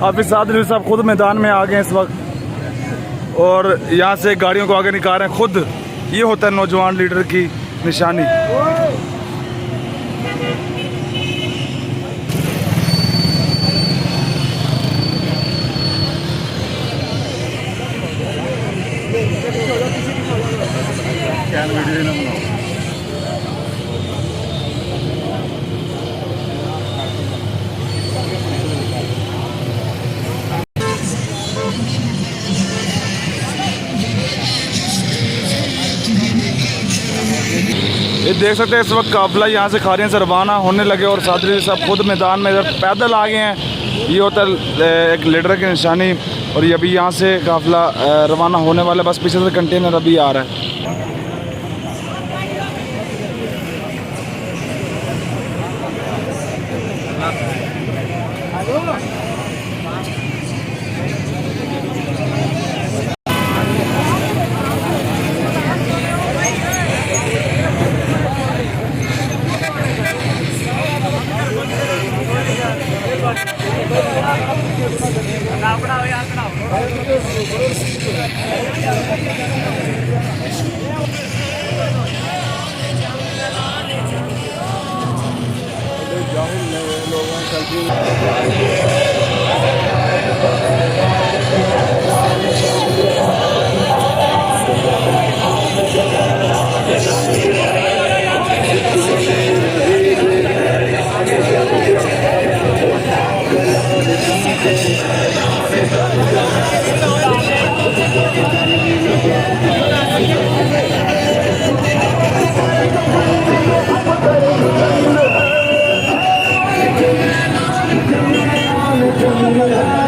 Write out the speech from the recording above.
हाफिज सादरी साहब खुद मैदान में आ गए इस वक्त और यहाँ से गाड़ियों को आगे निकाल रहे हैं खुद। ये होता है नौजवान लीडर की निशानी। ये देख सकते हैं इस वक्त काफिला यहाँ से खारियाँ से रवाना होने लगे और सादरी साहब खुद मैदान में इधर पैदल आ गए हैं। ये होता है एक लीडर की निशानी और ये अभी यहाँ से काफिला रवाना होने वाला है। बस पीछे से कंटेनर अभी आ रहा है। Yeah.